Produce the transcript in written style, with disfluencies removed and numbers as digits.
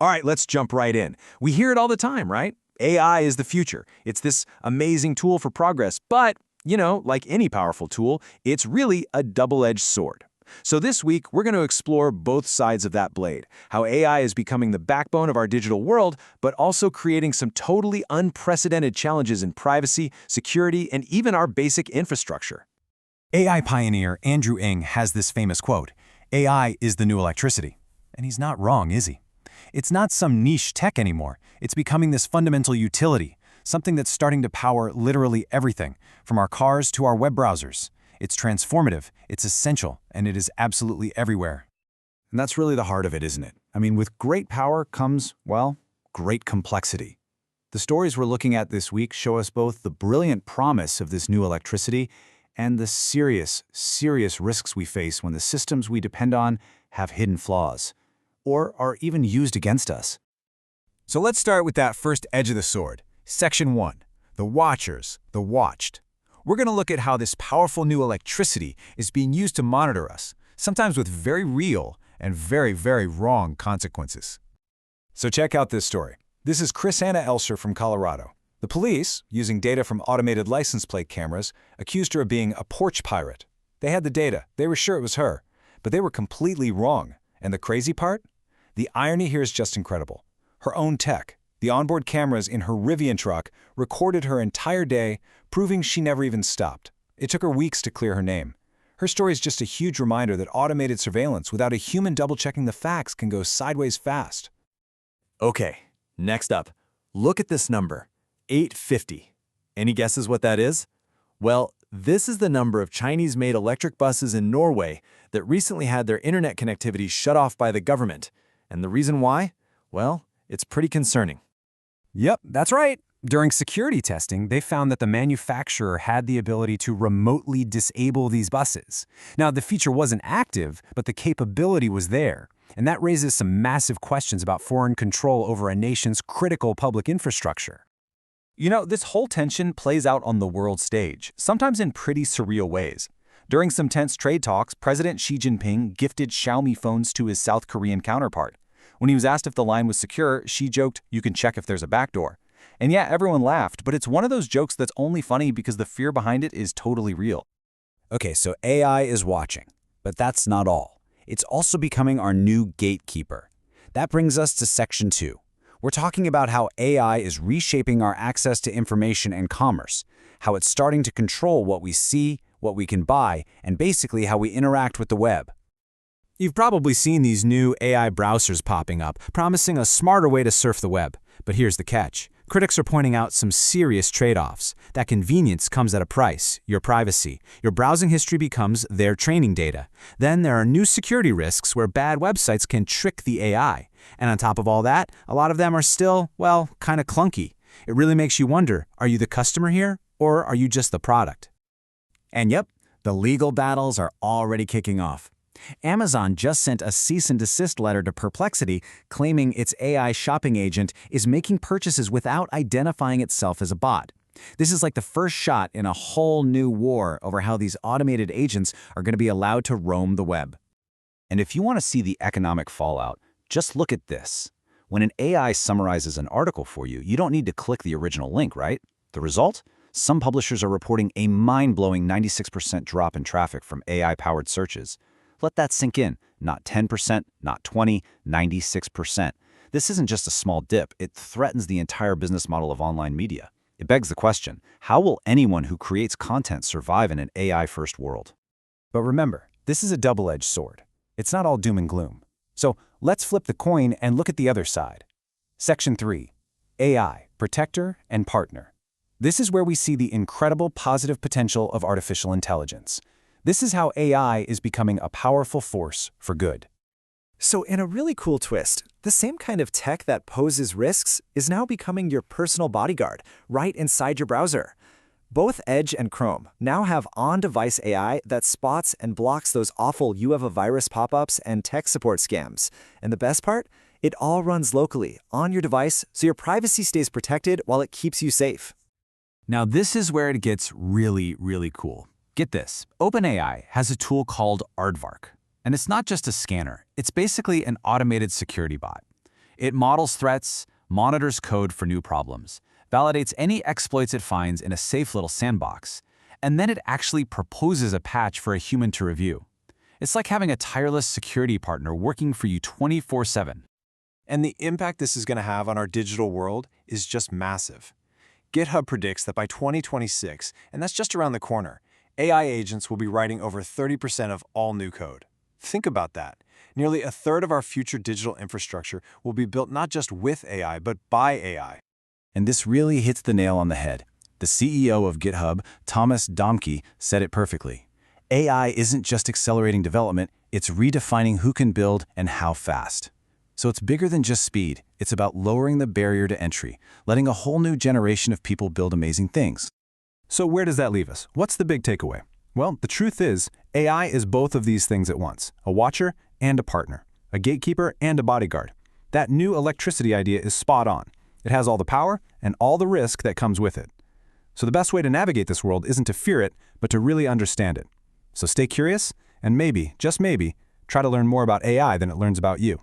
All right, let's jump right in. We hear it all the time, right? AI is the future. It's this amazing tool for progress, but, like any powerful tool, it's really a double-edged sword. So this week, we're going to explore both sides of that blade, how AI is becoming the backbone of our digital world, but also creating some totally unprecedented challenges in privacy, security, and even our basic infrastructure. AI pioneer Andrew Ng has this famous quote, "AI is the new electricity." And he's not wrong, is he? It's not some niche tech anymore. It's becoming this fundamental utility, something that's starting to power literally everything, from our cars to our web browsers. It's transformative, it's essential, and it is absolutely everywhere. And that's really the heart of it, isn't it? I mean, with great power comes, well, great complexity. The stories we're looking at this week show us both the brilliant promise of this new electricity and the serious, serious risks we face when the systems we depend on have hidden flaws, or are even used against us. So let's start with that first edge of the sword. Section 1. The Watchers, the Watched. We're going to look at how this powerful new electricity is being used to monitor us, sometimes with very real and very, very wrong consequences. So check out this story. This is Chris-Anna Elsher from Colorado. The police, using data from automated license plate cameras, accused her of being a porch pirate. They had the data. They were sure it was her. But they were completely wrong. And the crazy part? The irony here is just incredible. Her own tech, the onboard cameras in her Rivian truck, recorded her entire day, proving she never even stopped. It took her weeks to clear her name. Her story is just a huge reminder that automated surveillance without a human double-checking the facts can go sideways fast. Okay, next up, look at this number, 850. Any guesses what that is? Well, this is the number of Chinese-made electric buses in Norway that recently had their internet connectivity shut off by the government. And the reason why? Well, it's pretty concerning. Yep, that's right. During security testing, they found that the manufacturer had the ability to remotely disable these buses. Now, the feature wasn't active, but the capability was there. And that raises some massive questions about foreign control over a nation's critical public infrastructure. This whole tension plays out on the world stage, sometimes in pretty surreal ways. During some tense trade talks, President Xi Jinping gifted Xiaomi phones to his South Korean counterpart. When he was asked if the line was secure, Xi joked, "You can check if there's a backdoor." And yeah, everyone laughed, but it's one of those jokes that's only funny because the fear behind it is totally real. Okay, so AI is watching, but that's not all. It's also becoming our new gatekeeper. That brings us to Section 2. We're talking about how AI is reshaping our access to information and commerce, how it's starting to control what we see, what we can buy, and basically how we interact with the web. You've probably seen these new AI browsers popping up, promising a smarter way to surf the web. But here's the catch. Critics are pointing out some serious trade-offs. That convenience comes at a price, your privacy. Your browsing history becomes their training data. Then there are new security risks where bad websites can trick the AI. And on top of all that, a lot of them are still, well, kind of clunky. It really makes you wonder, are you the customer here, or are you just the product? And yep, the legal battles are already kicking off. Amazon just sent a cease and desist letter to Perplexity claiming its AI shopping agent is making purchases without identifying itself as a bot. This is like the first shot in a whole new war over how these automated agents are going to be allowed to roam the web. And if you want to see the economic fallout, just look at this. When an AI summarizes an article for you, you don't need to click the original link, right? The result? Some publishers are reporting a mind-blowing 96% drop in traffic from AI-powered searches. Let that sink in. Not 10%, not 20%, 96%. This isn't just a small dip. It threatens the entire business model of online media. It begs the question, how will anyone who creates content survive in an AI-first world? But remember, this is a double-edged sword. It's not all doom and gloom. So let's flip the coin and look at the other side. Section 3. AI, Protector and Partner. This is where we see the incredible positive potential of artificial intelligence. This is how AI is becoming a powerful force for good. So in a really cool twist, the same kind of tech that poses risks is now becoming your personal bodyguard right inside your browser. Both Edge and Chrome now have on-device AI that spots and blocks those awful "you have a virus" pop-ups and tech support scams. And the best part? It all runs locally on your device, so your privacy stays protected while it keeps you safe. Now this is where it gets really, really cool. Get this, OpenAI has a tool called Aardvark. And it's not just a scanner, it's basically an automated security bot. It models threats, monitors code for new problems, validates any exploits it finds in a safe little sandbox, and then it actually proposes a patch for a human to review. It's like having a tireless security partner working for you 24/7. And the impact this is going to have on our digital world is just massive. GitHub predicts that by 2026, and that's just around the corner, AI agents will be writing over 30% of all new code. Think about that. Nearly a third of our future digital infrastructure will be built not just with AI, but by AI. And this really hits the nail on the head. The CEO of GitHub, Thomas Domke, said it perfectly. AI isn't just accelerating development, it's redefining who can build and how fast. So it's bigger than just speed. It's about lowering the barrier to entry, letting a whole new generation of people build amazing things. So where does that leave us? What's the big takeaway? Well, the truth is, AI is both of these things at once, a watcher and a partner, a gatekeeper and a bodyguard. That new electricity idea is spot on. It has all the power and all the risk that comes with it. So the best way to navigate this world isn't to fear it, but to really understand it. So stay curious, and maybe, just maybe, try to learn more about AI than it learns about you.